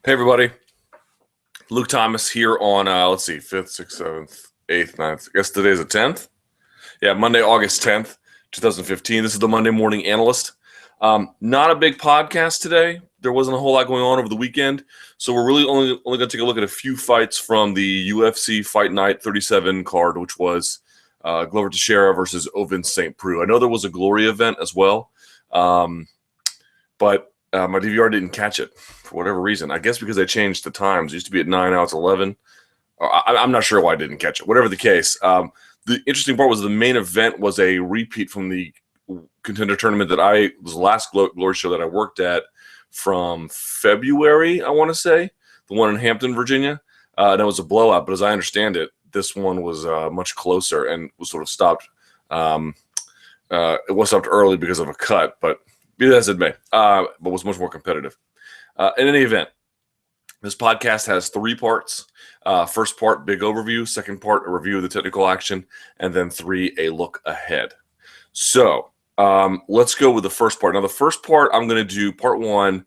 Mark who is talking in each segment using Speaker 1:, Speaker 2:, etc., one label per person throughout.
Speaker 1: Hey everybody, Luke Thomas here on let's see, 5th, 6th, 7th, 8th, 9th. I guess today's the 10th. Yeah, Monday, August 10th, 2015. This is the Monday Morning Analyst. Not a big podcast today. There wasn't a whole lot going on over the weekend, so we're really only going to take a look at a few fights from the UFC Fight Night 37 card, which was Glover Teixeira versus Ovince Saint Preux. I know there was a Glory event as well, but my DVR didn't catch it for whatever reason. I guess because they changed the times. It used to be at 9, now it's 11. I'm not sure why I didn't catch it. Whatever the case, the interesting part was the main event was a repeat from the contender tournament that was the last Glory show that I worked at from February, I want to say, the one in Hampton, Virginia. That was a blowout, but as I understand it, this one was much closer and was sort of stopped. It was stopped early because of a cut, but be that as it may, but was much more competitive. In any event, this podcast has 3 parts. First part, big overview. Second part, a review of the technical action. And then 3, a look ahead. So let's go with the first part. Now, the first part I'm going to do, part 1,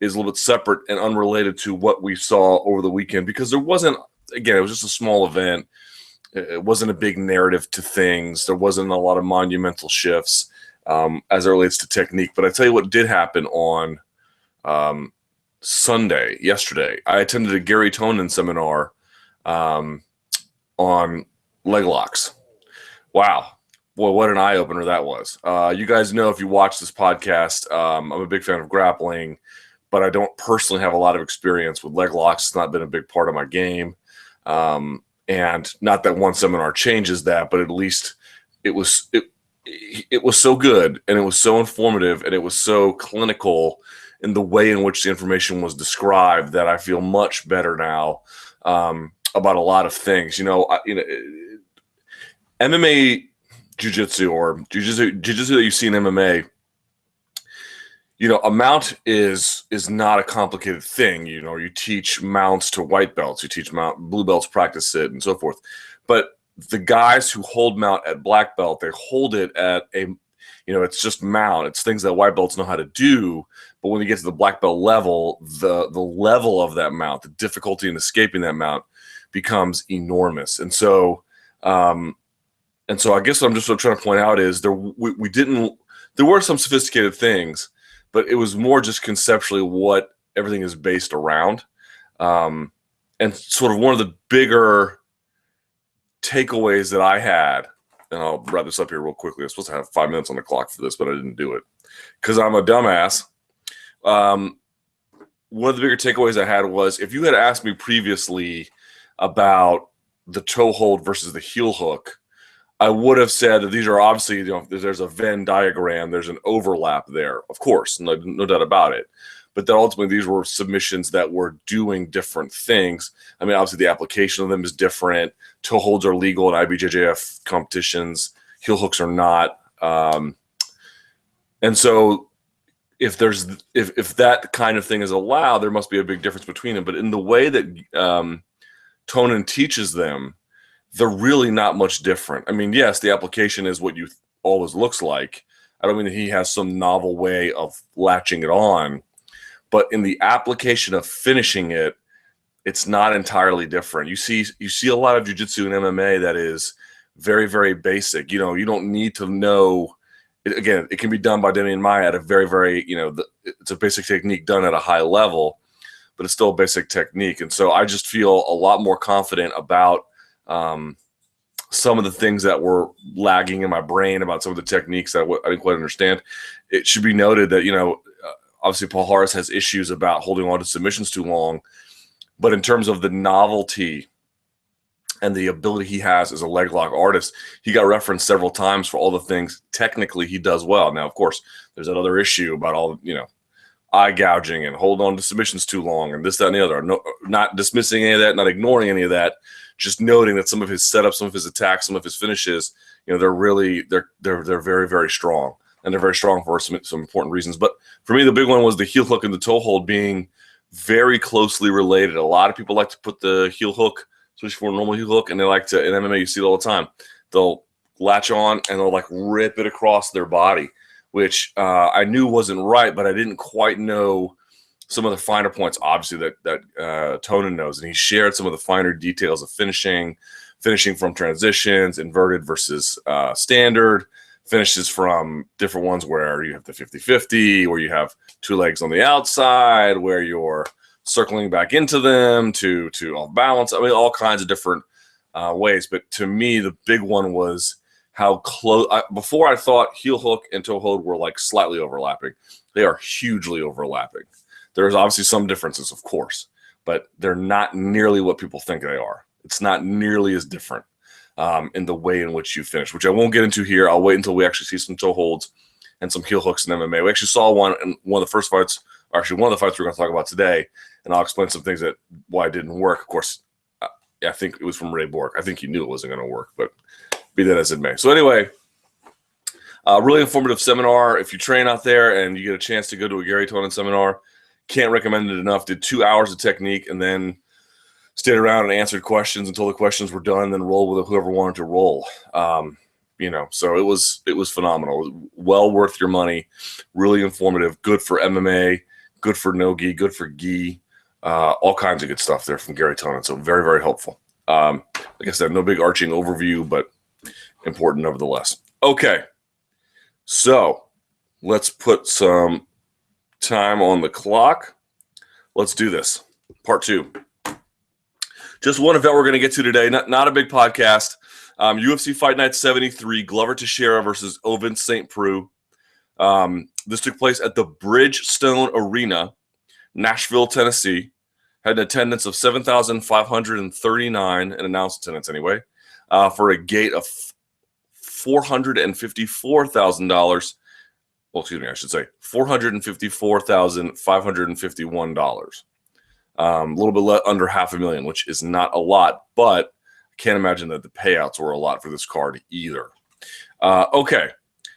Speaker 1: is a little bit separate and unrelated to what we saw over the weekend because there wasn't, again, it was just a small event. It wasn't a big narrative to things. There wasn't a lot of monumental shifts as it relates to technique. But I tell you what did happen on yesterday. I attended a Gary Tonon seminar on leg locks. Wow. Boy, what an eye-opener that was. You guys know if you watch this podcast, I'm a big fan of grappling, but I don't personally have a lot of experience with leg locks. It's not been a big part of my game. And not that one seminar changes that, but at least it was so good, and it was so informative, and it was so clinical in the way in which the information was described that I feel much better now about a lot of things. MMA jiu-jitsu or jiu-jitsu that you see in MMA, a mount is not a complicated thing. You teach mounts to white belts, you teach blue belts practice it, and so forth. But the guys who hold mount at black belt, they hold it at it's just mount. It's things that white belts know how to do. But when you get to the black belt level, the level of that mount, the difficulty in escaping that mount becomes enormous. And so I guess what I'm just trying to point out is there were some sophisticated things, but it was more just conceptually what everything is based around. And sort of one of the bigger takeaways that I had, and I'll wrap this up here real quickly. I was supposed to have 5 minutes on the clock for this, but I didn't do it because I'm a dumbass. One of the bigger takeaways I had was if you had asked me previously about the toe hold versus the heel hook, I would have said that these are obviously, there's a Venn diagram, there's an overlap there, of course, no doubt about it. But that ultimately these were submissions that were doing different things. I mean, obviously the application of them is different. Toe holds are legal in IBJJF competitions. Heel hooks are not. And so if that kind of thing is allowed, there must be a big difference between them. But in the way that Tonon teaches them, they're really not much different. I mean, yes, the application is what you always looks like. I don't mean that he has some novel way of latching it on. But in the application of finishing it, it's not entirely different. You see a lot of jiu-jitsu and MMA that is very, very basic. You don't need to know. Again, it can be done by Demian Maia at a very, very, it's a basic technique done at a high level, but it's still a basic technique. And so I just feel a lot more confident about some of the things that were lagging in my brain about some of the techniques that I didn't quite understand. It should be noted that, obviously Paul Harris has issues about holding on to submissions too long, but in terms of the novelty and the ability he has as a leg lock artist, he got referenced several times for all the things technically he does well. Now, of course, there's that other issue about all, eye gouging and hold on to submissions too long and this, that, and the other. No, not dismissing any of that, not ignoring any of that, just noting that some of his setups, some of his attacks, some of his finishes, they're very, very strong. And they're very strong for some important reasons. But for me, the big one was the heel hook and the toe hold being very closely related. A lot of people like to put the heel hook, especially for a normal heel hook, and they like to, in MMA, you see it all the time. They'll latch on and they'll like rip it across their body, which I knew wasn't right, but I didn't quite know some of the finer points, obviously, that Tonon knows. And he shared some of the finer details of finishing from transitions, inverted versus standard, finishes from different ones where you have the 50-50, where you have two legs on the outside, where you're circling back into them to off balance. I mean, all kinds of different ways. But to me, the big one was how close. Before I thought heel hook and toe hold were like slightly overlapping. They are hugely overlapping. There's obviously some differences, of course, but they're not nearly what people think they are. It's not nearly as different in the way in which you finish, which I won't get into here. I'll wait until we actually see some toe holds and some heel hooks in MMA. We actually saw one in one of the first fights, or actually one of the fights we're going to talk about today, and I'll explain some things that why it didn't work. Of course, I think it was from Ray Borg. I think he knew it wasn't going to work, but be that as it may. So anyway, really informative seminar. If you train out there and you get a chance to go to a Gary Tonon seminar, can't recommend it enough. Did 2 hours of technique and then stayed around and answered questions until the questions were done, then rolled with whoever wanted to roll. So it was phenomenal. Well worth your money. Really informative. Good for MMA. Good for no gi. Good for gi. All kinds of good stuff there from Gary Tonon. So very, very helpful. Like I said, no big arching overview, but important nevertheless. Okay, so let's put some time on the clock. Let's do this. Part 2. Just one event we're going to get to today. Not a big podcast. UFC Fight Night 73, Glover Teixeira versus Ovince Saint Preux. This took place at the Bridgestone Arena, Nashville, Tennessee. Had an attendance of 7,539, an announced attendance anyway, for a gate of $454,000. Well, excuse me, I should say $454,551. A little bit under $500,000, which is not a lot, but I can't imagine that the payouts were a lot for this card either. Okay,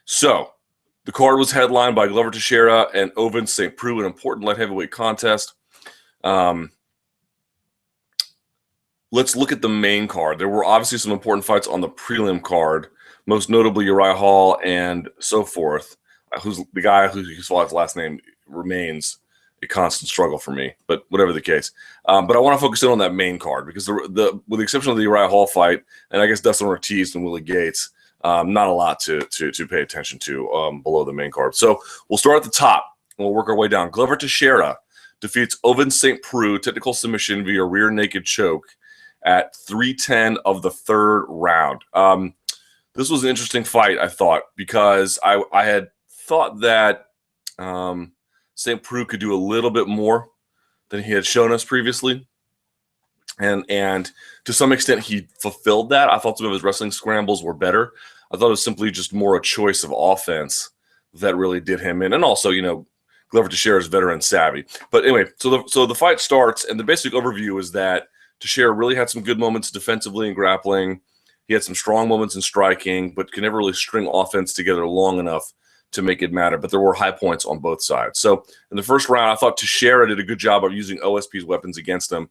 Speaker 1: so the card was headlined by Glover Teixeira and Ovince Saint Preux, an important light heavyweight contest. Let's look at the main card. There were obviously some important fights on the prelim card, most notably Uriah Hall and so forth, who's the guy whose last name remains a constant struggle for me, but whatever the case. But I want to focus in on that main card because with the exception of the Uriah Hall fight, and I guess Dustin Ortiz and Willie Gates, not a lot to pay attention to below the main card. So we'll start at the top and we'll work our way down. Glover Teixeira defeats Ovince Saint Preux, technical submission via rear naked choke at 3:10 of the third round. This was an interesting fight, I thought, because I had thought that Saint Preux could do a little bit more than he had shown us previously. And to some extent, he fulfilled that. I thought some of his wrestling scrambles were better. I thought it was simply just more a choice of offense that really did him in. And also, Glover Teixeira is veteran savvy. But anyway, so the fight starts, and the basic overview is that Teixeira really had some good moments defensively and grappling. He had some strong moments in striking, but could never really string offense together long enough to make it matter. But there were high points on both sides. So in the first round, I thought Teixeira did a good job of using OSP's weapons against him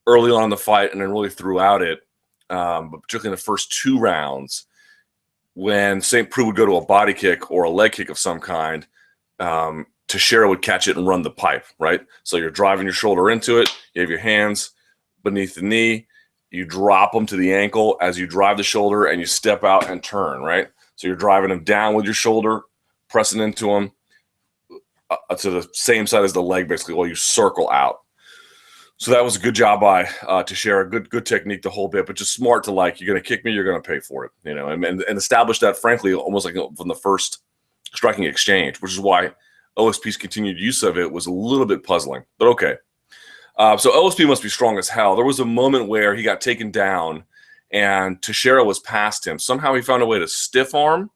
Speaker 1: early on in the fight and then really throughout it, but particularly in the first 2 rounds, when Saint Preux would go to a body kick or a leg kick of some kind, Teixeira would catch it and run the pipe, right? So you're driving your shoulder into it, you have your hands beneath the knee, you drop them to the ankle as you drive the shoulder, and you step out and turn, right? So you're driving them down with your shoulder, pressing into them to the same side as the leg, basically, while you circle out. So that was a good job by Teixeira. Good technique the whole bit, but just smart to you're going to kick me, you're going to pay for it, and establish that, frankly, almost like from the first striking exchange, which is why OSP's continued use of it was a little bit puzzling, but okay. So OSP must be strong as hell. There was a moment where he got taken down and Teixeira was past him. Somehow he found a way to stiff arm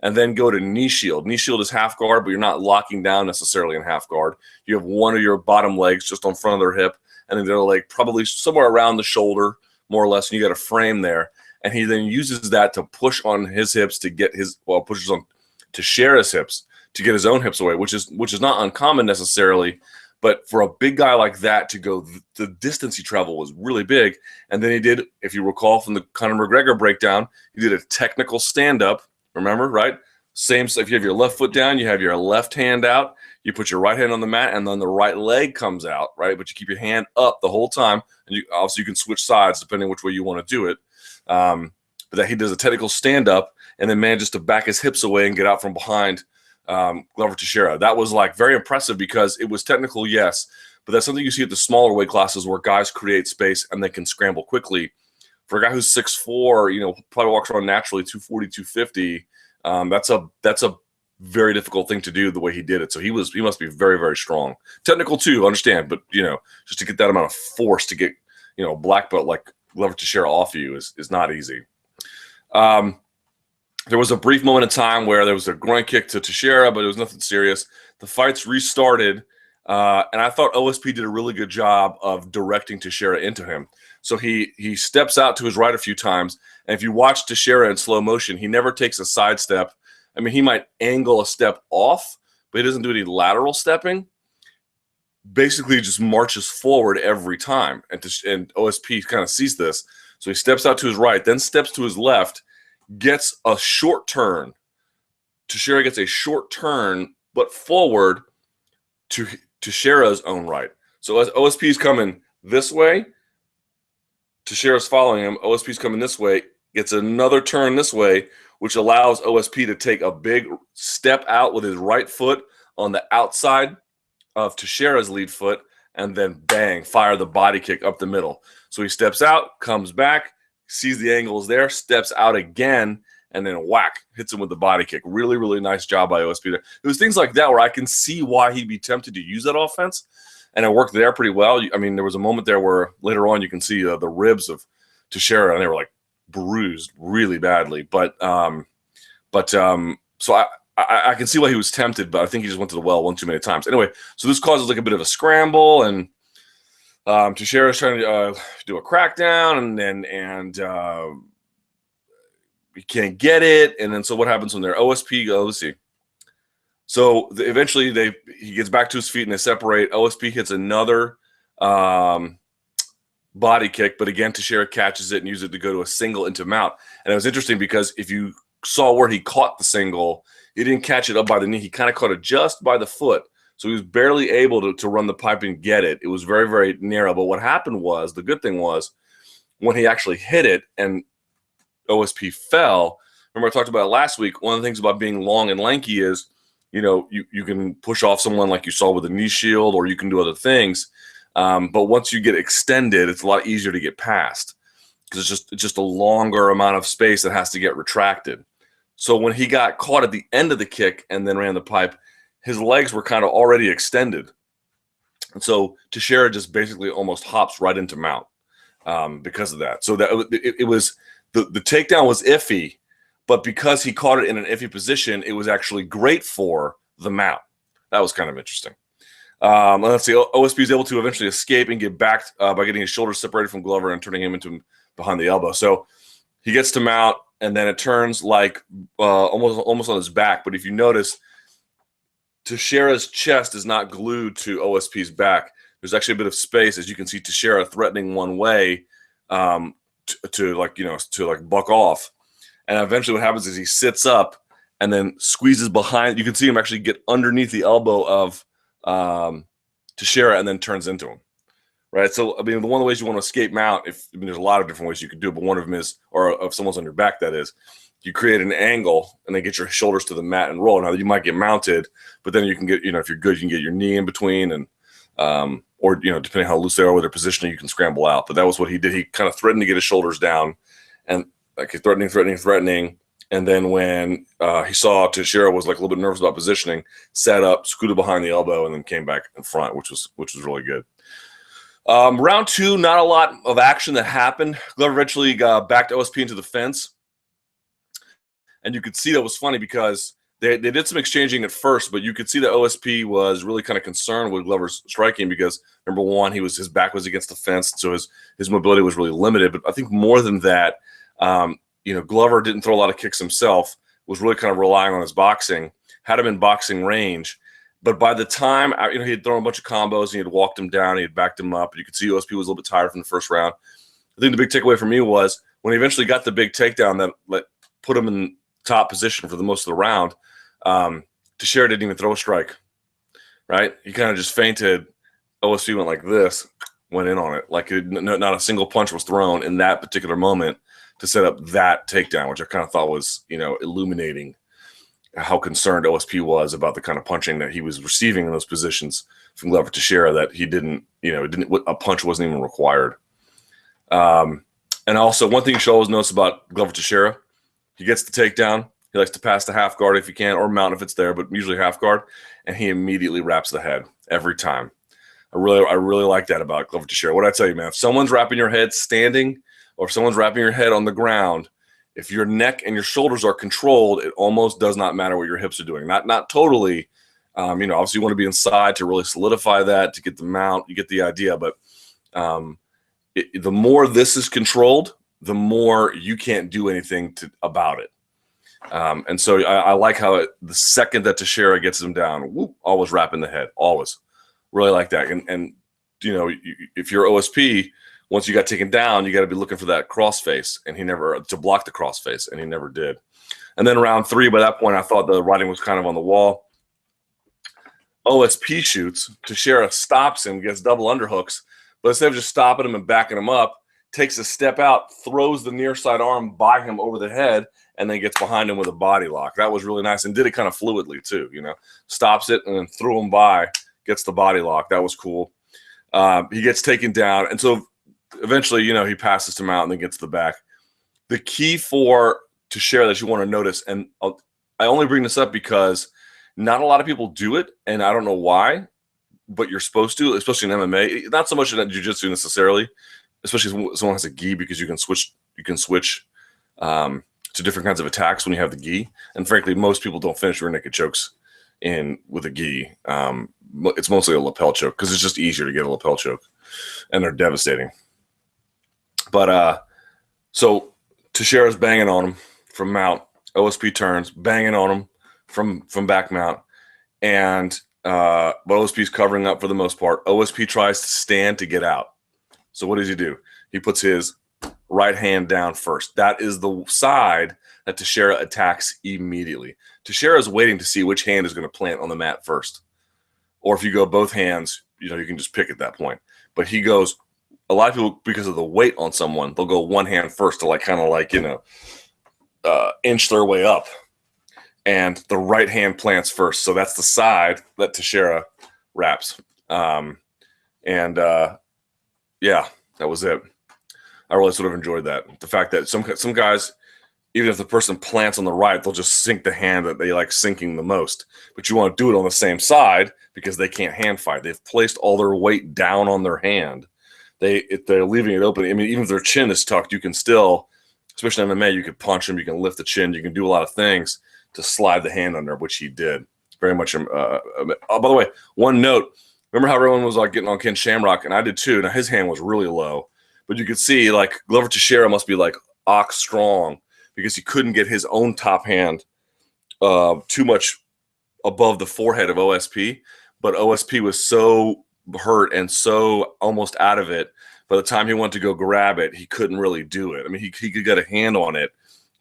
Speaker 1: and then go to knee shield. Knee shield is half guard, but you're not locking down necessarily in half guard. You have one of your bottom legs just on front of their hip, and then the other leg probably somewhere around the shoulder, more or less, and you got a frame there. And he then uses that to push on his hips to get pushes on Teixeira's hips to get his own hips away, which is not uncommon necessarily. But for a big guy like that to go the distance he traveled was really big. And then he did, if you recall from the Conor McGregor breakdown, he did a technical stand-up. Remember, right? Same. So if you have your left foot down, you have your left hand out. You put your right hand on the mat, and then the right leg comes out, right? But you keep your hand up the whole time, and obviously you can switch sides depending which way you want to do it. But that he does a technical stand-up and then manages to back his hips away and get out from behind Glover Teixeira. That was like very impressive because it was technical, yes, but that's something you see at the smaller weight classes where guys create space and they can scramble quickly. For a guy who's 6'4", probably walks around naturally 240, 250, that's a very difficult thing to do the way he did it. So he must be very, very strong. Technical too, understand, but just to get that amount of force to get a black belt like Glover Teixeira off you is not easy. There was a brief moment in time where there was a groin kick to Teixeira, but it was nothing serious. The fights restarted, and I thought OSP did a really good job of directing Teixeira into him. So he steps out to his right a few times, and if you watch Teixeira in slow motion, he never takes a side step. I mean, he might angle a step off, but he doesn't do any lateral stepping. Basically, he just marches forward every time, and OSP kind of sees this. So he steps out to his right, then steps to his left, gets a short turn. Teixeira gets a short turn, but forward to Teixeira's own right. So as OSP is coming this way, Teixeira's following him. OSP's coming this way, gets another turn this way, which allows OSP to take a big step out with his right foot on the outside of Teixeira's lead foot, and then bang, fire the body kick up the middle. So he steps out, comes back, sees the angles there, steps out again, and then whack, hits him with the body kick. Really, really nice job by OSP there. It was things like that where I can see why he'd be tempted to use that offense, and it worked there pretty well. I mean, there was a moment there where later on you can see the ribs of Teixeira, and they were like bruised really badly. So I can see why he was tempted, but I think he just went to the well one too many times. Anyway, so this causes like a bit of a scramble, and Teixeira's trying to do a crackdown, and he can't get it. And then so what happens when they're OSP? Let's see. So eventually he gets back to his feet and they separate. OSP hits another body kick, but again Teixeira catches it and uses it to go to a single into mount. And it was interesting because if you saw where he caught the single, he didn't catch it up by the knee. He kind of caught it just by the foot. So he was barely able to run the pipe and get it. It was very, very narrow. But what happened was, the good thing was, when he actually hit it and OSP fell, remember I talked about it last week, one of the things about being long and lanky is, you can push off someone like you saw with a knee shield, or you can do other things. But once you get extended, it's a lot easier to get past because it's just a longer amount of space that has to get retracted. So when he got caught at the end of the kick and then ran the pipe, his legs were kind of already extended. And so Teixeira just basically almost hops right into mount because of that. So that it was the takedown was iffy, but because he caught it in an iffy position, it was actually great for the mount. That was kind of interesting. Let's see. OSP is able to eventually escape and get back by getting his shoulders separated from Glover and turning him into behind the elbow. So he gets to mount, and then it turns like almost on his back. But if you notice, Teixeira's chest is not glued to OSP's back. There's actually a bit of space, as you can see Teixeira threatening one way to buck off. And eventually what happens is he sits up and then squeezes behind. You can see him actually get underneath the elbow of Teixeira and then turns into him. Right. So, I mean, one of the ways you want to escape mount, there's a lot of different ways you could do it, but one of them is, or if someone's on your back, that is, you create an angle and then get your shoulders to the mat and roll. Now, you might get mounted, but then you can get, if you're good, you can get your knee in between and, or, depending how loose they are with their positioning, you can scramble out. But that was what he did. He kind of threatened to get his shoulders down and like threatening. And then when he saw Teixeira was like a little bit nervous about positioning, sat up, scooted behind the elbow, and then came back in front, which was really good. Round two, not a lot of action that happened. Glover eventually got backed OSP into the fence. And you could see that was funny because they did some exchanging at first, but you could see that OSP was really kind of concerned with Glover's striking because, number one, his back was against the fence, so his mobility was really limited. But I think more than that, Glover didn't throw a lot of kicks himself, was really kind of relying on his boxing, had him in boxing range. But by the time, he had thrown a bunch of combos, and he had walked him down, he had backed him up, and you could see OSP was a little bit tired from the first round. I think the big takeaway for me was when he eventually got the big takedown that put him in top position for the most of the round, Teixeira didn't even throw a strike. right? He kind of just feinted. OSP went like this, went in on it. Like not a single punch was thrown in that particular moment to set up that takedown, which I kind of thought was, illuminating how concerned OSP was about the kind of punching that he was receiving in those positions from Glover Teixeira, that he didn't, a punch wasn't even required. And also, one thing you should always notice about Glover Teixeira, he gets the takedown. He likes to pass the half guard if he can, or mount if it's there, but usually half guard, and he immediately wraps the head every time. I really like that about Glover Teixeira. What I tell you, man, if someone's wrapping your head standing, or if someone's wrapping your head on the ground, if your neck and your shoulders are controlled, it almost does not matter what your hips are doing. Not totally. Obviously you want to be inside to really solidify that, to get the mount. You get the idea, but the more this is controlled, the more you can't do anything about it. And so I like how the second that Teixeira gets him down, whoop, always wrapping the head, always. Really like that. And if you're OSP, once you got taken down, you got to be looking for that crossface, and to block the crossface, and he never did. And then round 3, by that point, I thought the writing was kind of on the wall. OSP shoots. Teixeira stops him, gets double underhooks, but instead of just stopping him and backing him up, takes a step out, throws the near side arm by him over the head, and then gets behind him with a body lock. That was really nice, and did it kind of fluidly too. Stops it and then threw him by, gets the body lock. That was cool. He gets taken down, and so eventually, he passes him out and then gets the back. The key for Teixeira that you want to notice, and I only bring this up because not a lot of people do it, and I don't know why, but you're supposed to, especially in MMA. Not so much in jiu-jitsu necessarily, especially if someone has a gi, because you can switch to different kinds of attacks when you have the gi. And frankly, most people don't finish rear naked chokes with a gi. It's mostly a lapel choke because it's just easier to get a lapel choke, and they're devastating. But so Teixeira's banging on him from mount. OSP turns, banging on him from back mount, and but OSP's covering up for the most part. OSP tries to stand to get out. So what does he do? He puts his right hand down first. That is the side that Teixeira attacks immediately. Teixeira is waiting to see which hand is going to plant on the mat first. Or if you go both hands, you can just pick at that point. But he goes, a lot of people, because of the weight on someone, they'll go one hand first to inch their way up. And the right hand plants first. So that's the side that Teixeira wraps. Yeah, that was it. I really sort of enjoyed that. The fact that some guys, even if the person plants on the right, they'll just sink the hand that they like sinking the most. But you want to do it on the same side because they can't hand fight. They've placed all their weight down on their hand. They're leaving it open. I mean, even if their chin is tucked, you can still, especially in MMA, you can punch them, you can lift the chin, you can do a lot of things to slide the hand under, which he did very much. By the way, one note, remember how everyone was like getting on Ken Shamrock, and I did too. Now his hand was really low, but you could see like Glover Teixeira must be like ox strong because he couldn't get his own top hand too much above the forehead of OSP, but OSP was so hurt and so almost out of it. By the time he went to go grab it, he couldn't really do it. I mean, he could get a hand on it,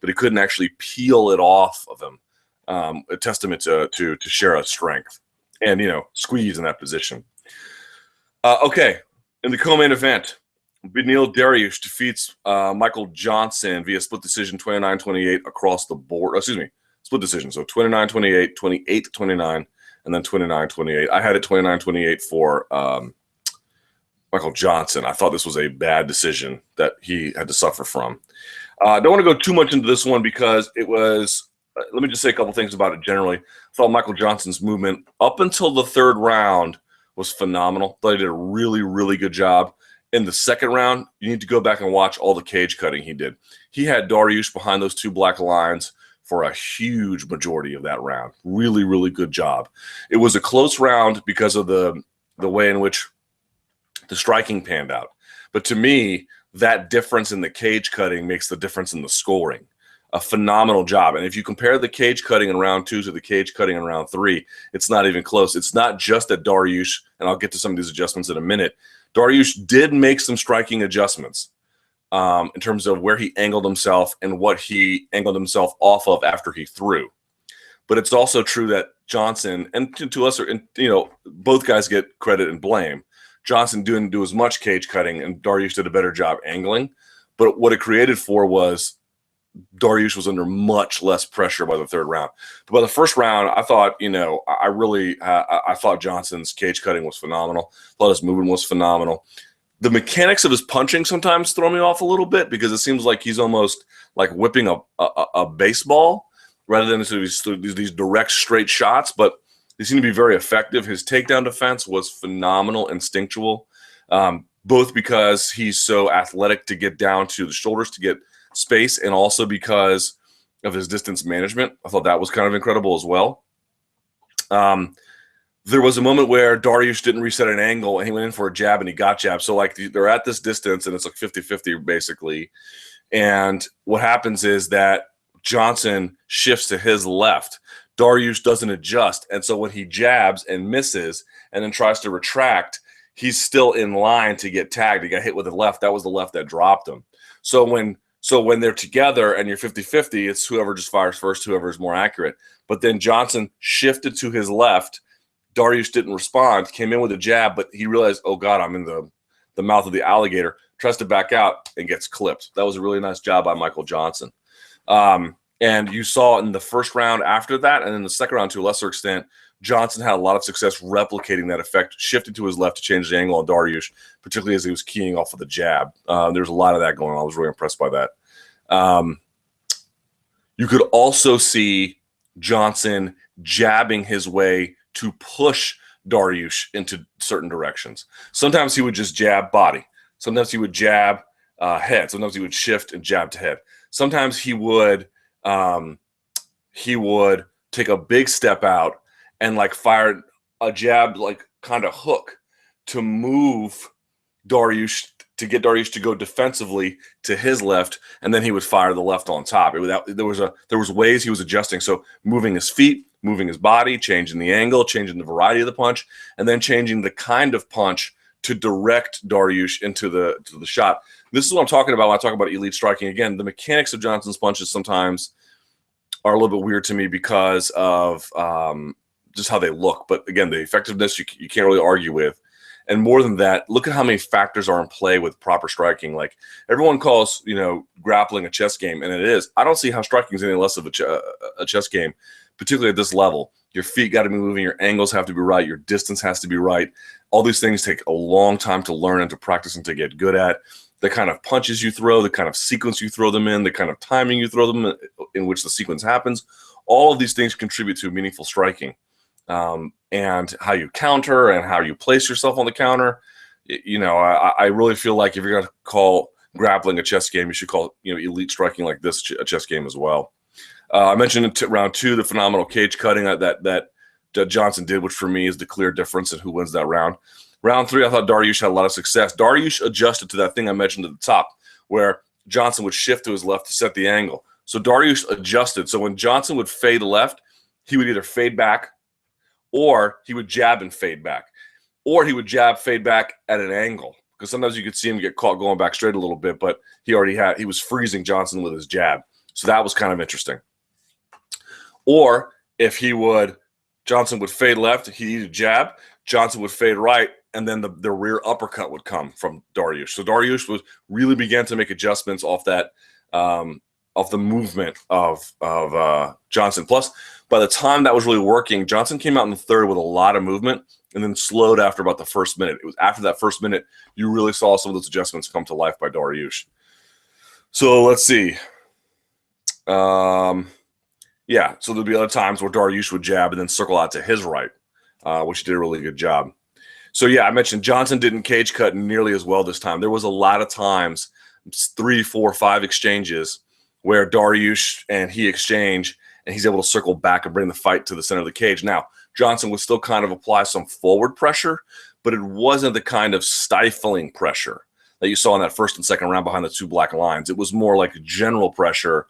Speaker 1: but he couldn't actually peel it off of him. A testament to Teixeira's strength and, squeeze in that position. Okay, in the co-main event, Beneil Dariush defeats Michael Johnson via split decision 29-28 across the board. Split decision. So 29-28, 28-29, and then 29-28. I had it 29-28 for Michael Johnson. I thought this was a bad decision that he had to suffer from. I don't want to go too much into this one because it was let me just say a couple things about it generally. I thought Michael Johnson's movement up until the third round was phenomenal. Thought he did a really, really good job. In the second round, you need to go back and watch all the cage cutting he did. He had Dariush behind those two black lines for a huge majority of that round. Really, really good job. It was a close round because of the way in which the striking panned out. But to me, that difference in the cage cutting makes the difference in the scoring. A phenomenal job. And if you compare the cage cutting in round 2 to the cage cutting in round 3, it's not even close. It's not just that Dariush, and I'll get to some of these adjustments in a minute, Dariush did make some striking adjustments in terms of where he angled himself and what he angled himself off of after he threw. But it's also true that Johnson, and to us, and both guys get credit and blame. Johnson didn't do as much cage cutting, and Dariush did a better job angling. But what it created for was Dariush was under much less pressure by the third round. But by the first round, I thought, I thought Johnson's cage cutting was phenomenal. I thought his movement was phenomenal. The mechanics of his punching sometimes throw me off a little bit because it seems like he's almost like whipping a baseball rather than these direct straight shots. But they seem to be very effective. His takedown defense was phenomenal, instinctual, both because he's so athletic to get down to the shoulders to get space, and also because of his distance management. I thought that was kind of incredible as well. There was a moment where Dariush didn't reset an angle, and he went in for a jab, and he got jabbed. So, like, they're at this distance, and it's like 50-50, basically. And what happens is that Johnson shifts to his left. Dariush doesn't adjust. And so when he jabs and misses and then tries to retract, he's still in line to get tagged. He got hit with the left. That was the left that dropped him. So when they're together and you're 50-50, it's whoever just fires first, whoever is more accurate. But then Johnson shifted to his left. Dariush didn't respond, came in with a jab, but he realized, oh, God, I'm in the mouth of the alligator, tries to back out and gets clipped. That was a really nice job by Michael Johnson. And you saw in the first round after that, and in the second round to a lesser extent, Johnson had a lot of success replicating that effect, shifted to his left to change the angle on Dariush, particularly as he was keying off of the jab. There's a lot of that going on. I was really impressed by that. You could also see Johnson jabbing his way to push Dariush into certain directions. Sometimes he would just jab body. Sometimes he would jab head. Sometimes he would shift and jab to head. Sometimes he would take a big step out and like fire a jab, like kind of hook to move Dariush, to get Dariush to go defensively to his left, and then he would fire the left on top. There was ways he was adjusting, so moving his feet, moving his body, changing the angle, changing the variety of the punch, and then changing the kind of punch to direct Dariush into the shot. This is what I'm talking about when I talk about elite striking. Again, the mechanics of Johnson's punches sometimes are a little bit weird to me because of just how they look. But again, the effectiveness you can't really argue with. And more than that, look at how many factors are in play with proper striking. Like, everyone calls, grappling a chess game, and it is. I don't see how striking is any less of a chess game, particularly at this level. Your feet got to be moving, your angles have to be right, your distance has to be right. All these things take a long time to learn and to practice and to get good at. The kind of punches you throw, the kind of sequence you throw them in, the kind of timing you throw them in which the sequence happens, all of these things contribute to meaningful striking. And how you counter and how you place yourself on the counter. I really feel like if you're going to call grappling a chess game, you should call elite striking like this a chess game as well. I mentioned in round 2 the phenomenal cage cutting that Johnson did, which for me is the clear difference in who wins that round. Round 3, I thought Dariush had a lot of success. Dariush adjusted to that thing I mentioned at the top, where Johnson would shift to his left to set the angle. So Dariush adjusted. So when Johnson would fade left, he would either fade back, or he would jab and fade back, or he would jab, fade back at an angle, because sometimes you could see him get caught going back straight a little bit, but he was freezing Johnson with his jab. So that was kind of interesting. Or if Johnson would fade left, he'd jab, Johnson would fade right, and then the rear uppercut would come from Dariush. So Dariush really began to make adjustments off that, of the movement of Johnson. Plus, by the time that was really working, Johnson came out in the third with a lot of movement and then slowed after about the first minute. It was after that first minute you really saw some of those adjustments come to life by Dariush. So let's see. So there'll be other times where Dariush would jab and then circle out to his right, which he did a really good job. So I mentioned Johnson didn't cage cut nearly as well this time. There was a lot of times, 3, 4, 5 exchanges where Dariush and he exchange, and he's able to circle back and bring the fight to the center of the cage. Now, Johnson would still kind of apply some forward pressure, but it wasn't the kind of stifling pressure that you saw in that first and second round behind the 2 black lines. It was more like general pressure.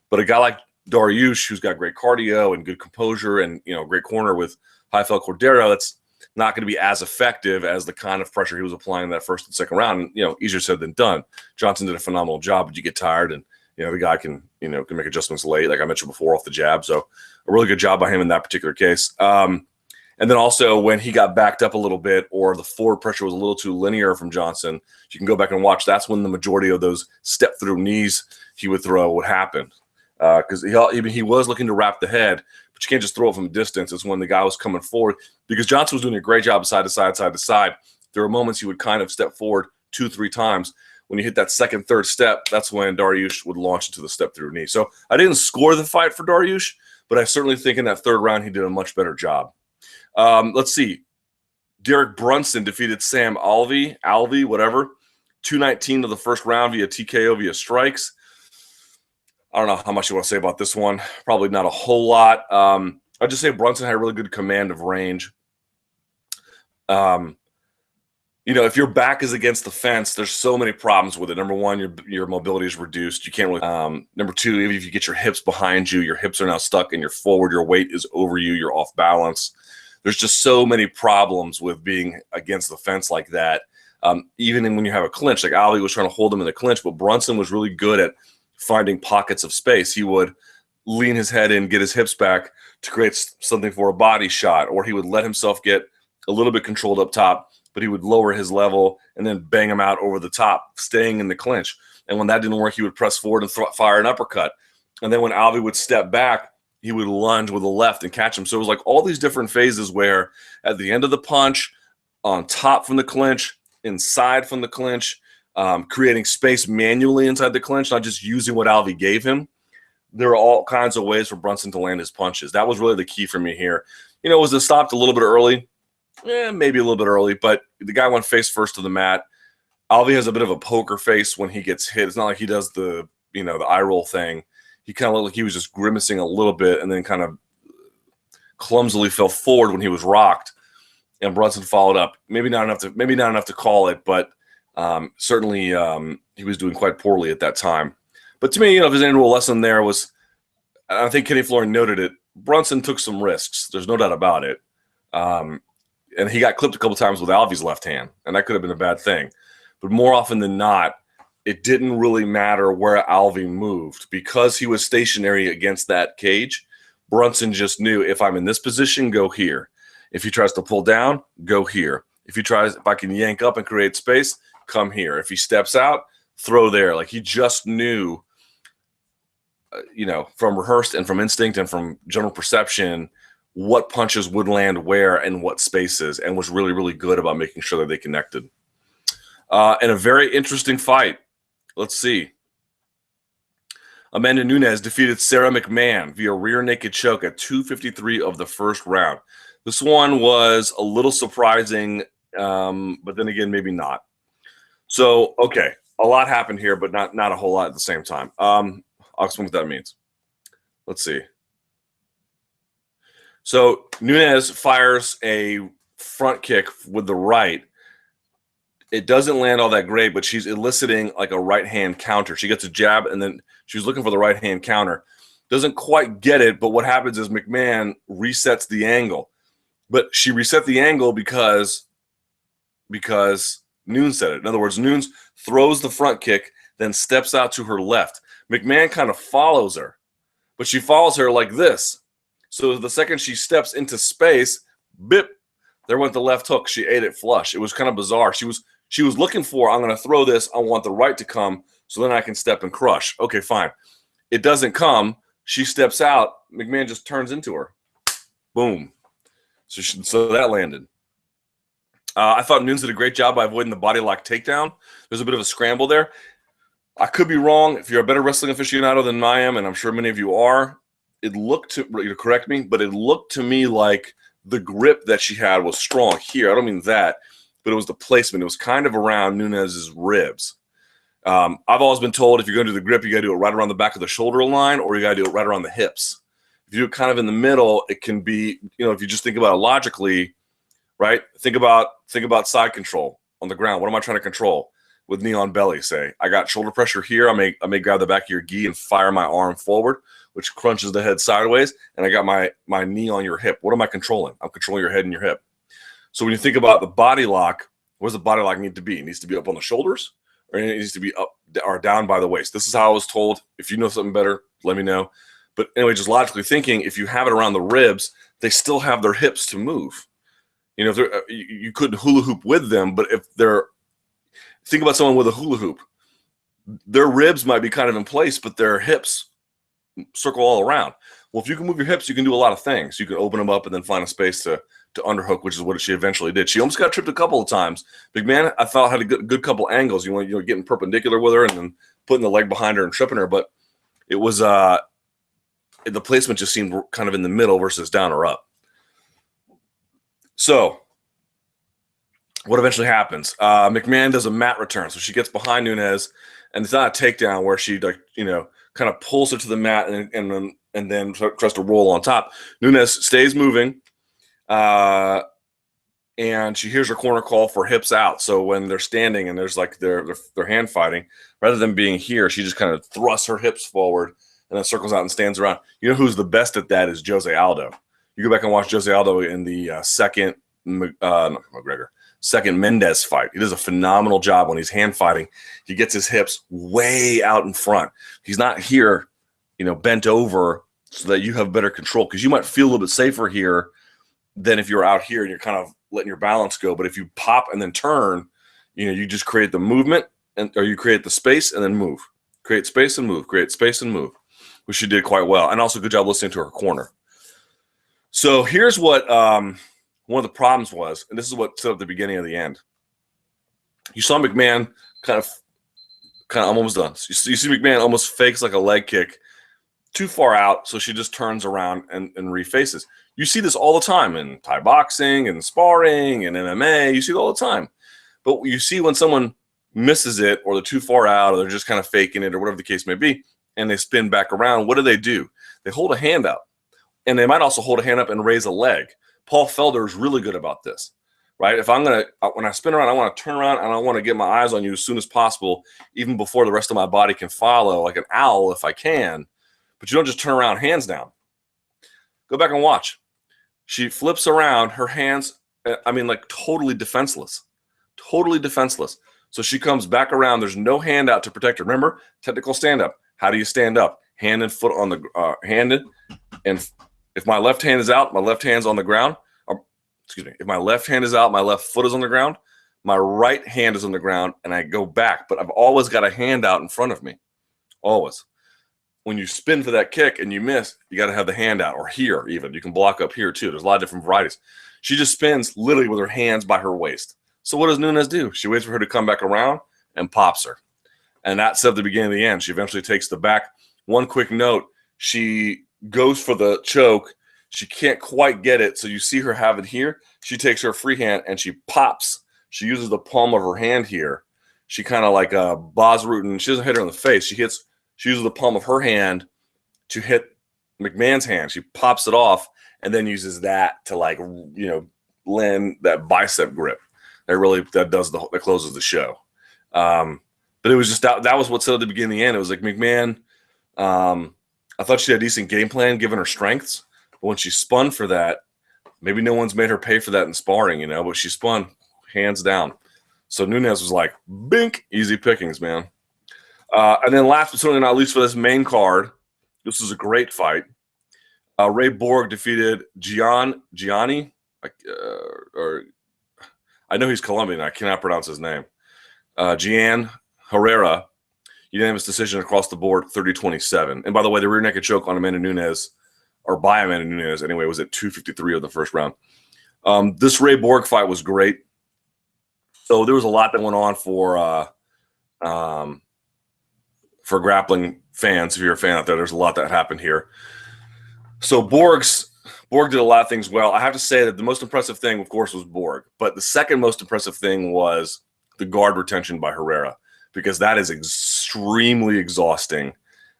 Speaker 1: But a guy like Dariush, who's got great cardio and good composure and great corner with Rafael Cordeiro, that's not going to be as effective as the kind of pressure he was applying in that first and second round. And, easier said than done. Johnson did a phenomenal job, but you get tired and the guy can make adjustments late, like I mentioned before, off the jab. So a really good job by him in that particular case. And then also when he got backed up a little bit or the forward pressure was a little too linear from Johnson, you can go back and watch. That's when the majority of those step through knees he would throw would happen. Because he was looking to wrap the head, but you can't just throw it from a distance. It's when the guy was coming forward, because Johnson was doing a great job side to side, side to side. There were moments he would kind of step forward 2-3 times. When you hit that second, third step, that's when Dariush would launch into the step through knee. So I didn't score the fight for Dariush, but I certainly think in that third round he did a much better job. Let's see. Derek Brunson defeated Sam Alvey, whatever, 219 of the first round via TKO via strikes. I don't know how much you want to say about this one. Probably not a whole lot. I'd just say Brunson had a really good command of range. If your back is against the fence, there's so many problems with it. Number one, your mobility is reduced. You can't really. Number two, if you get your hips behind you, your hips are now stuck and you're forward. Your weight is over you. You're off balance. There's just so many problems with being against the fence like that. Even when you have a clinch, like Alvey was trying to hold him in the clinch, but Brunson was really good at finding pockets of space. He would lean his head in, get his hips back to create something for a body shot, or he would let himself get a little bit controlled up top, but he would lower his level and then bang him out over the top, staying in the clinch. And when that didn't work, he would press forward and fire an uppercut. And then when Alvey would step back, he would lunge with a left and catch him. So it was like all these different phases where at the end of the punch, on top from the clinch, inside from the clinch, creating space manually inside the clinch, not just using what Alvey gave him. There are all kinds of ways for Brunson to land his punches. That was really the key for me here. Was it stopped a little bit early? Maybe a little bit early, but the guy went face first to the mat. Alvey has a bit of a poker face when he gets hit. It's not like he does the eye roll thing. He kind of looked like he was just grimacing a little bit and then kind of clumsily fell forward when he was rocked. And Brunson followed up. Maybe not enough to call it, but certainly he was doing quite poorly at that time. But to me, if there's any real lesson there was, I think Kenny Florian noted it, Brunson took some risks. There's no doubt about it. And he got clipped a couple times with Alvey's left hand, and that could have been a bad thing. But more often than not, it didn't really matter where Alvey moved. Because he was stationary against that cage, Brunson just knew, if I'm in this position, go here. If he tries to pull down, go here. If I can yank up and create space, come here. If he steps out, throw there. Like he just knew, from rehearsed and from instinct and from general perception, what punches would land where and what spaces, and was really, really good about making sure that they connected. And a very interesting fight. Let's see. Amanda Nunes defeated Sara McMann via rear naked choke at 2:53 of the first round. This one was a little surprising, but then again, maybe not. So, okay, a lot happened here, but not a whole lot at the same time. I'll explain what that means. Let's see. So Nunes fires a front kick with the right. It doesn't land all that great, but she's eliciting like a right-hand counter. She gets a jab, and then she's looking for the right-hand counter. Doesn't quite get it, but what happens is McMann resets the angle. But she reset the angle because Nunes said it. In other words, Nunes throws the front kick, then steps out to her left. McMann kind of follows her, but she follows her like this. So the second she steps into space, bip, there went the left hook. She ate it flush. It was kind of bizarre. She was looking for, I'm going to throw this. I want the right to come so then I can step and crush. Okay, fine. It doesn't come. She steps out. McMann just turns into her. Boom. So that landed. I thought Nunes did a great job by avoiding the body lock takedown. There's a bit of a scramble there. I could be wrong. If you're a better wrestling aficionado than I am, and I'm sure many of you are, it looked to correct me, but it looked to me like the grip that she had was strong here. I don't mean that, but it was the placement. It was kind of around Nunes's ribs. I've always been told if you're going to do the grip, you got to do it right around the back of the shoulder line, or you got to do it right around the hips. If you do it kind of in the middle, it can be, if you just think about it logically, right? Think about side control on the ground. What am I trying to control? With knee on belly, say. I got shoulder pressure here. I may grab the back of your gi and fire my arm forward, which crunches the head sideways, and I got my knee on your hip. What am I controlling? I'm controlling your head and your hip. So when you think about the body lock, what does the body lock need to be? It needs to be up on the shoulders, or it needs to be up or down by the waist. This is how I was told. If you know something better, let me know. But anyway, just logically thinking, if you have it around the ribs, they still have their hips to move. You know, if they're, you couldn't hula hoop with them, but if they're, think about someone with a hula hoop, their ribs might be kind of in place, but their hips circle all around. Well, if you can move your hips, you can do a lot of things. You can open them up and then find a space to underhook, which is what she eventually did. She almost got tripped a couple of times. McMann, I thought, had a good couple angles. You know, getting perpendicular with her and then putting the leg behind her and tripping her. But it was the placement just seemed kind of in the middle versus down or up. So what eventually happens? McMann does a mat return. So she gets behind Nunes, and it's not a takedown where she, like, you know, kind of pulls her to the mat and then tries to roll on top. Nunes stays moving. And she hears her corner call for hips out. So when they're standing and there's like they're hand fighting, rather than being here, she just kind of thrusts her hips forward and then circles out and stands around. You know who's the best at that is Jose Aldo. You go back and watch Jose Aldo in the second Mendez fight. He does a phenomenal job when he's hand fighting. He gets his hips way out in front. He's not here, you know, bent over so that you have better control, because you might feel a little bit safer here than if you're out here and you're kind of letting your balance go. But if you pop and then turn, you know, you just create the movement or you create the space and then move. Create space and move. Create space and move, which she did quite well. And also good job listening to her corner. So here's what one of the problems was, and this is what set up the beginning of the end. You saw McMann I'm almost done. You see McMann almost fakes like a leg kick too far out, so she just turns around and refaces. You see this all the time in Thai boxing and sparring and MMA. You see it all the time. But you see when someone misses it, or they're too far out, or they're just kind of faking it, or whatever the case may be, and they spin back around, what do? They hold a hand out. And they might also hold a hand up and raise a leg. Paul Felder is really good about this, right? If I'm going to, when I spin around, I want to turn around and I want to get my eyes on you as soon as possible, even before the rest of my body can follow, like an owl if I can. But you don't just turn around, hands down. Go back and watch. She flips around, her hands, like totally defenseless. Totally defenseless. So she comes back around. There's no hand out to protect her. Remember, technical stand-up. How do you stand up? Hand and foot on the handed. And if my left hand is out, my left hand's on the ground. If my left hand is out, my left foot is on the ground. My right hand is on the ground, and I go back. But I've always got a hand out in front of me. Always. When you spin for that kick and you miss, you got to have the hand out, or here even. You can block up here too. There's a lot of different varieties. She just spins literally with her hands by her waist. So what does Nunes do? She waits for her to come back around and pops her. And that set up the beginning of the end. She eventually takes the back. One quick note, she goes for the choke. She can't quite get it, so you see her have it here. She takes her free hand and she pops. She uses the palm of her hand here. She kind of like Bosrutan. She doesn't hit her in the face. She uses the palm of her hand to hit McMann's hand. She pops it off and then uses that to, like, you know, land that bicep grip. That closes the show. But it was just that was what set at the beginning and the end. It was like McMann. I thought she had a decent game plan given her strengths, but when she spun for that, maybe no one's made her pay for that in sparring, you know. But she spun hands down. So Nunes was like, bink, easy pickings, man. And then last but certainly not least for this main card, this was a great fight. Ray Borg defeated Geane, or I know he's Colombian. I cannot pronounce his name. Geane Herrera, unanimous decision across the board, 30-27. And by the way, the rear naked choke on Amanda Nunes, or by Amanda Nunes anyway, was at 2:53 of the first round. This Ray Borg fight was great. So there was a lot that went on for grappling fans. If you're a fan out there, there's a lot that happened here. So Borg did a lot of things well. I have to say that the most impressive thing, of course, was Borg. But the second most impressive thing was the guard retention by Herrera, because that is extremely exhausting.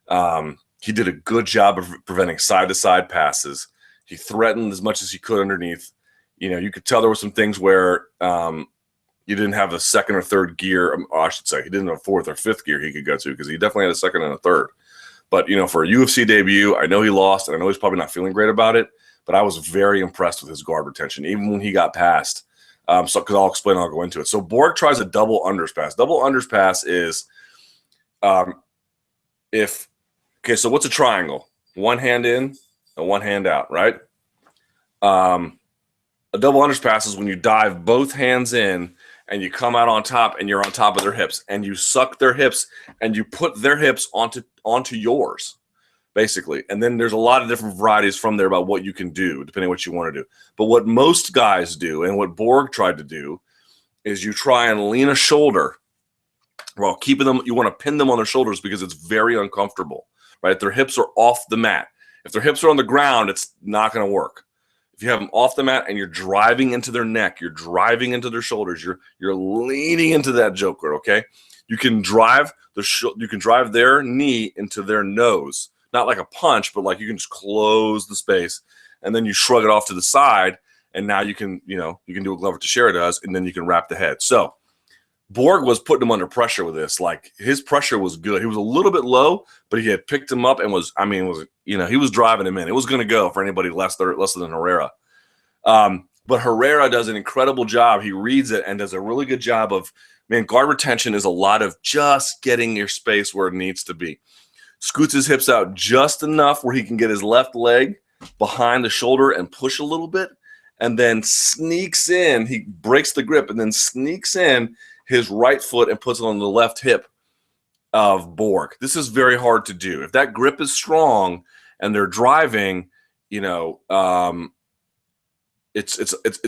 Speaker 1: He did a good job of preventing side-to-side passes. He threatened as much as he could underneath. You know, you could tell there were some things where you didn't have a second or third gear. Or I should say, he didn't have a fourth or fifth gear he could go to, because he definitely had a second and a third. But, you know, for a UFC debut, I know he lost, and I know he's probably not feeling great about it, but I was very impressed with his guard retention. Even when he got past, because I'll explain, I'll go into it. So Borg tries a double unders pass. Double unders pass is so what's a triangle? One hand in and one hand out, right? A double unders pass is when you dive both hands in and you come out on top and you're on top of their hips and you suck their hips and you put their hips onto yours, basically. And then there's a lot of different varieties from there about what you can do, depending on what you want to do. But what most guys do, and what Borg tried to do, is you try and lean a shoulder while keeping them. You want to pin them on their shoulders because it's very uncomfortable, right? Their hips are off the mat. If their hips are on the ground, it's not going to work. If you have them off the mat and you're driving into their neck, you're driving into their shoulders, you're leaning into that joker, okay? You can drive their knee into their nose. Not like a punch, but like you can just close the space and then you shrug it off to the side, and now you can do what Glover Teixeira does, and then you can wrap the head. So Borg was putting him under pressure with this. Like, his pressure was good. He was a little bit low, but he had picked him up and he was driving him in. It was going to go for anybody less than Herrera. But Herrera does an incredible job. He reads it and does a really good job of, guard retention is a lot of just getting your space where it needs to be. Scoots his hips out just enough where he can get his left leg behind the shoulder and push a little bit, and then sneaks in. He breaks the grip and then sneaks in his right foot and puts it on the left hip of Borg. This is very hard to do. If that grip is strong and they're driving, it's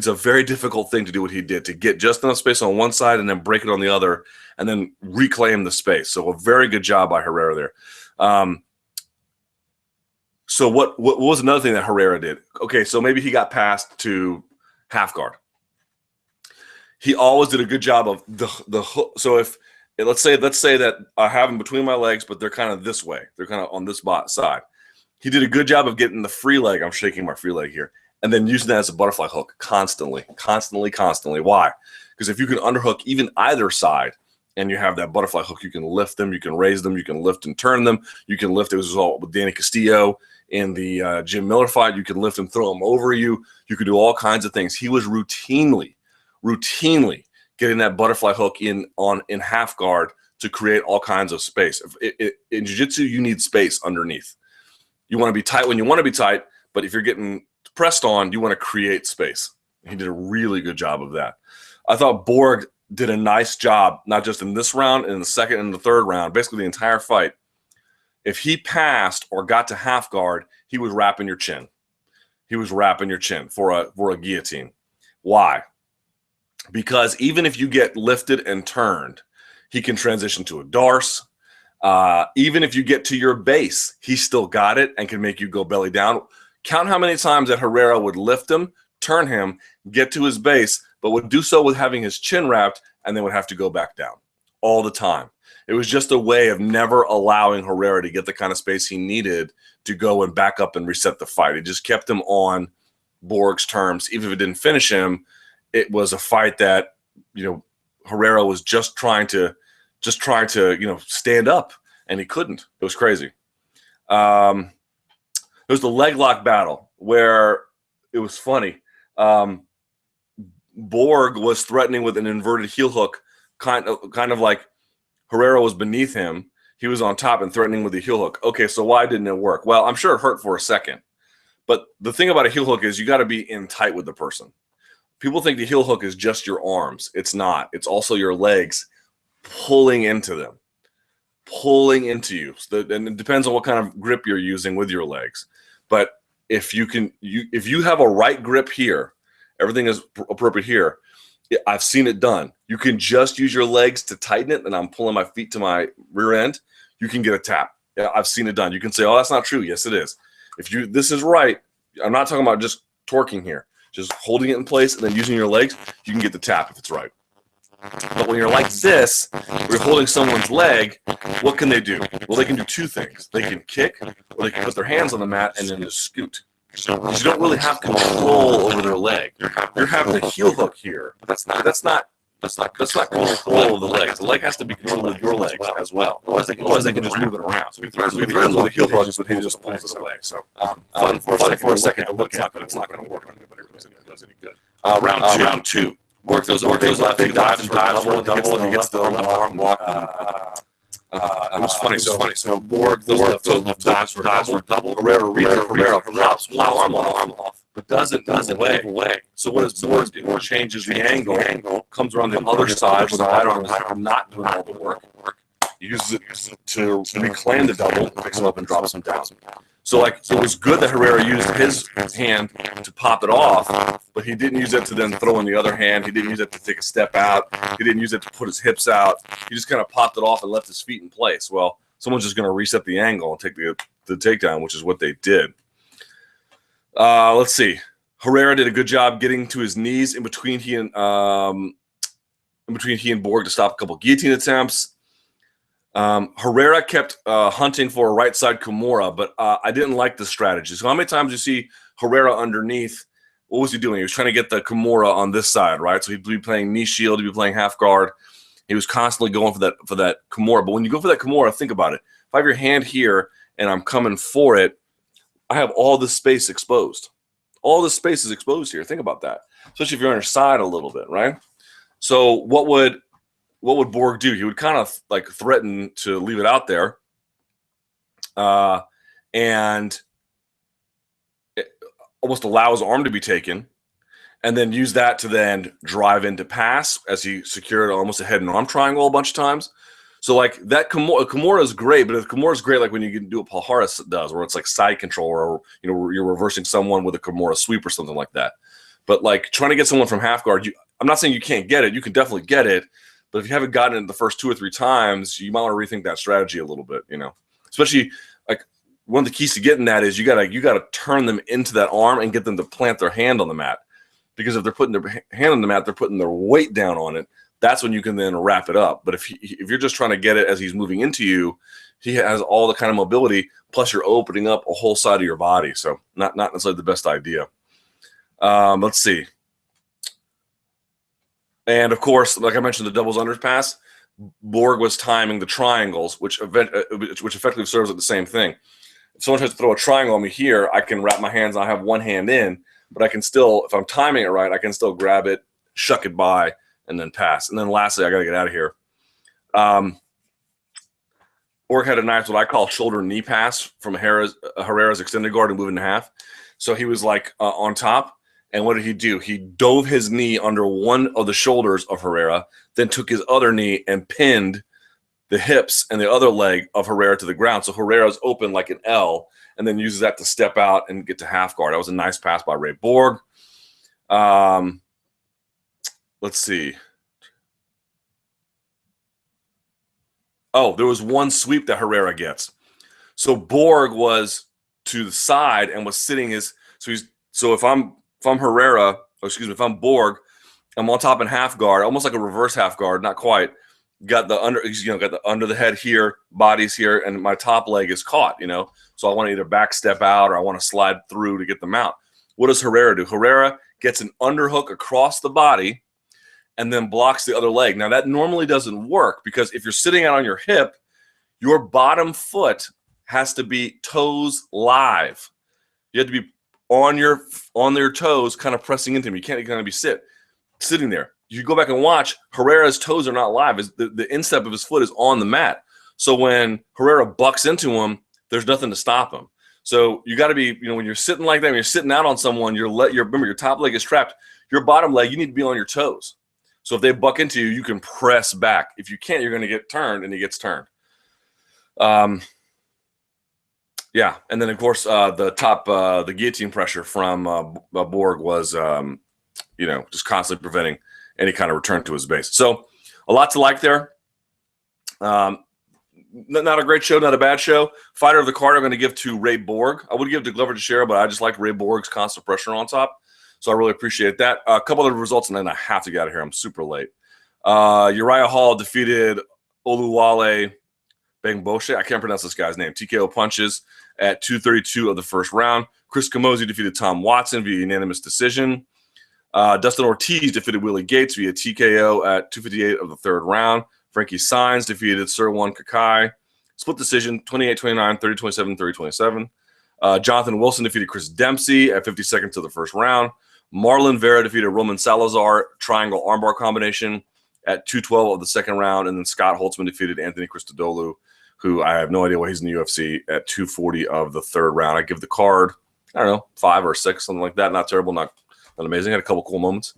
Speaker 1: a very difficult thing to do what he did, to get just enough space on one side and then break it on the other and then reclaim the space. So a very good job by Herrera there. So what was another thing that Herrera did? Okay, so maybe he got passed to half guard. He always did a good job of the hook. So if let's say that I have them between my legs, but they're kind of this way. They're kind of on this side. He did a good job of getting the free leg. I'm shaking my free leg here. And then using that as a butterfly hook constantly. Why? Because if you can underhook even either side and you have that butterfly hook, you can lift them, you can raise them, you can lift and turn them. You can lift. It was all with Danny Castillo in the Jim Miller fight. You can lift and throw them over you. You could do all kinds of things. He was routinely getting that butterfly hook in half guard to create all kinds of space. In jiu-jitsu, you need space underneath. You want to be tight when you want to be tight, but if you're getting pressed on, you want to create space. He did a really good job of that. I thought Borg did a nice job, not just in this round, in the second and the third round, basically the entire fight. If he passed or got to half guard, he was wrapping your chin. He was wrapping your chin for a guillotine. Why? Because even if you get lifted and turned, he can transition to a darce. Even if you get to your base, he still got it and can make you go belly down. Count how many times that Herrera would lift him, turn him, get to his base, but would do so with having his chin wrapped and then would have to go back down all the time. It was just a way of never allowing Herrera to get the kind of space he needed to go and back up and reset the fight. It just kept him on Borg's terms. Even if it didn't finish him, it was a fight that, Herrera was just trying to stand up, and he couldn't. It was crazy. There was the leg lock battle where it was funny. Borg was threatening with an inverted heel hook, kind of like Herrera was beneath him. He was on top and threatening with the heel hook. Okay, so why didn't it work? Well, I'm sure it hurt for a second. But the thing about a heel hook is you got to be in tight with the person. People think the heel hook is just your arms. It's not. It's also your legs pulling into them, pulling into you. And it depends on what kind of grip you're using with your legs. But if you have a right grip here, everything is appropriate here. I've seen it done. You can just use your legs to tighten it, and I'm pulling my feet to my rear end. You can get a tap. Yeah, I've seen it done. You can say, "Oh, that's not true." Yes, it is. This is right. I'm not talking about just torquing here. Just holding it in place and then using your legs, you can get the tap if it's right. But when you're like this, you're holding someone's leg, what can they do? Well, they can do two things. They can kick, or they can put their hands on the mat and then just scoot. Because you don't really have control over their leg. You're having a heel hook here. That's not control of the legs. The leg has to be controlled with your legs as well. Otherwise, they can just move it around. So if you threaten with a heel hook, he just pulls it away. So fun for a second to look at, but it's not going to work on anybody. It does any good. Round two.
Speaker 2: Borg throws left, big dives and dives, he gets the left arm block.
Speaker 1: It was funny.
Speaker 2: So Borg throws left dives for double. Herrera pops one arm off, but doesn't away. So what does Borg do? Changes the angle, comes around the other side with the right arm not doing all the work.
Speaker 1: Uses it to reclaim the double, picks him up and drops him down. So like, it was good that Herrera used his hand to pop it off, but he didn't use it to then throw in the other hand. He didn't use it to take a step out. He didn't use it to put his hips out. He just kind of popped it off and left his feet in place. Well, someone's just going to reset the angle and take the takedown, which is what they did. Let's see. Herrera did a good job getting to his knees in between he and Borg to stop a couple guillotine attempts. Herrera kept hunting for a right side Kimura, but I didn't like the strategy. So how many times you see Herrera underneath? What was he doing? He was trying to get the Kimura on this side, right? So he'd be playing knee shield, he'd be playing half guard. He was constantly going for that Kimura. But when you go for that Kimura, think about it. If I have your hand here and I'm coming for it, I have all this space exposed. All this space is exposed here. Think about that. Especially if you're on your side a little bit, right? So what would Borg do? He would kind of like threaten to leave it out there, and almost allow his arm to be taken, and then use that to then drive into pass as he secured almost a head and arm triangle a bunch of times. So like that Kimura is great, but the Kimura is great like when you can do what Palhares does, where it's like side control, or you're reversing someone with a Kimura sweep or something like that. But like trying to get someone from half guard, I'm not saying you can't get it. You can definitely get it. But if you haven't gotten it the first 2 or 3 times, you might want to rethink that strategy a little bit, Especially like one of the keys to getting that is you gotta turn them into that arm and get them to plant their hand on the mat. Because if they're putting their hand on the mat, they're putting their weight down on it. That's when you can then wrap it up. But if you're just trying to get it as he's moving into you, he has all the kind of mobility, plus you're opening up a whole side of your body. So not necessarily the best idea. Let's see. And of course, like I mentioned, the doubles underpass, Borg was timing the triangles, which effectively serves at the same thing. If someone tries to throw a triangle on me here, I can wrap my hands and I have one hand in, but I can still, if I'm timing it right, I can still grab it, shuck it by, and then pass. And then lastly, I got to get out of here. Borg had a nice, what I call shoulder knee pass from Herrera's extended guard and moving in half. So he was like on top. And what did he do? He dove his knee under one of the shoulders of Herrera, then took his other knee and pinned the hips and the other leg of Herrera to the ground. So Herrera's open like an L, and then uses that to step out and get to half guard. That was a nice pass by Ray Borg. Let's see. Oh, there was one sweep that Herrera gets. So Borg was to the side and was sitting his. So if I'm Herrera, if I'm Borg, I'm on top in half guard, almost like a reverse half guard, not quite. Got the under the head here, body's here, and my top leg is caught, So I want to either back step out or I want to slide through to get them out. What does Herrera do? Herrera gets an underhook across the body and then blocks the other leg. Now that normally doesn't work because if you're sitting out on your hip, your bottom foot has to be toes live. You have to be on their toes, kind of pressing into him. You can't kind of be sitting there. You go back and watch, Herrera's toes are not live. The instep of his foot is on the mat. So when Herrera bucks into him, there's nothing to stop him. So you got to be, when you're sitting like that, when you're sitting out on someone, remember your top leg is trapped. Your bottom leg, you need to be on your toes. So if they buck into you, you can press back. If you can't, you're going to get turned, and he gets turned. Yeah, and then of course the guillotine pressure from Borg was just constantly preventing any kind of return to his base. So a lot to like there. Not a great show, not a bad show. Fighter of the card, I'm going to give to Ray Borg. I would give to Glover Teixeira, but I just like Ray Borg's constant pressure on top. So I really appreciate that. A couple of results, and then I have to get out of here. I'm super late. Uriah Hall defeated Oluwale Bengboshe. I can't pronounce this guy's name. TKO punches at 2:32 of the first round. Chris Camozzi defeated Tom Watson via unanimous decision. Dustin Ortiz defeated Willie Gates via TKO at 2:58 of the third round. Frankie Saenz defeated Sirwan Kakai. Split decision, 28-29, 30-27, 30-27. Jonathan Wilson defeated Chris Dempsey at 50 seconds of the first round. Marlon Vera defeated Roman Salazar, triangle armbar combination at 212 of the second round. And then Scott Holtzman defeated Anthony Christodoulou, who I have no idea why he's in the UFC, at 240 of the third round. I give the card, I don't know, 5 or 6, something like that. Not terrible, not amazing. Had a couple cool moments.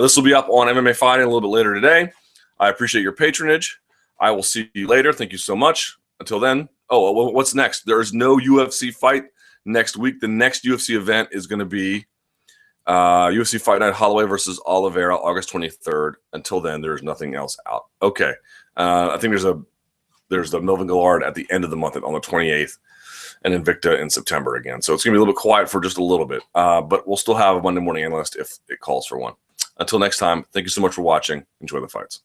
Speaker 1: This will be up on MMA Fighting a little bit later today. I appreciate your patronage. I will see you later. Thank you so much. Until then, what's next? There is no UFC fight next week. The next UFC event is going to be UFC Fight Night Holloway versus Oliveira, August 23rd. Until then, there's nothing else out. Okay. I think there's the Melvin Gillard at the end of the month on the 28th, and Invicta in September again. So it's going to be a little bit quiet for just a little bit, but we'll still have a Monday Morning Analyst if it calls for one. Until next time, thank you so much for watching. Enjoy the fights.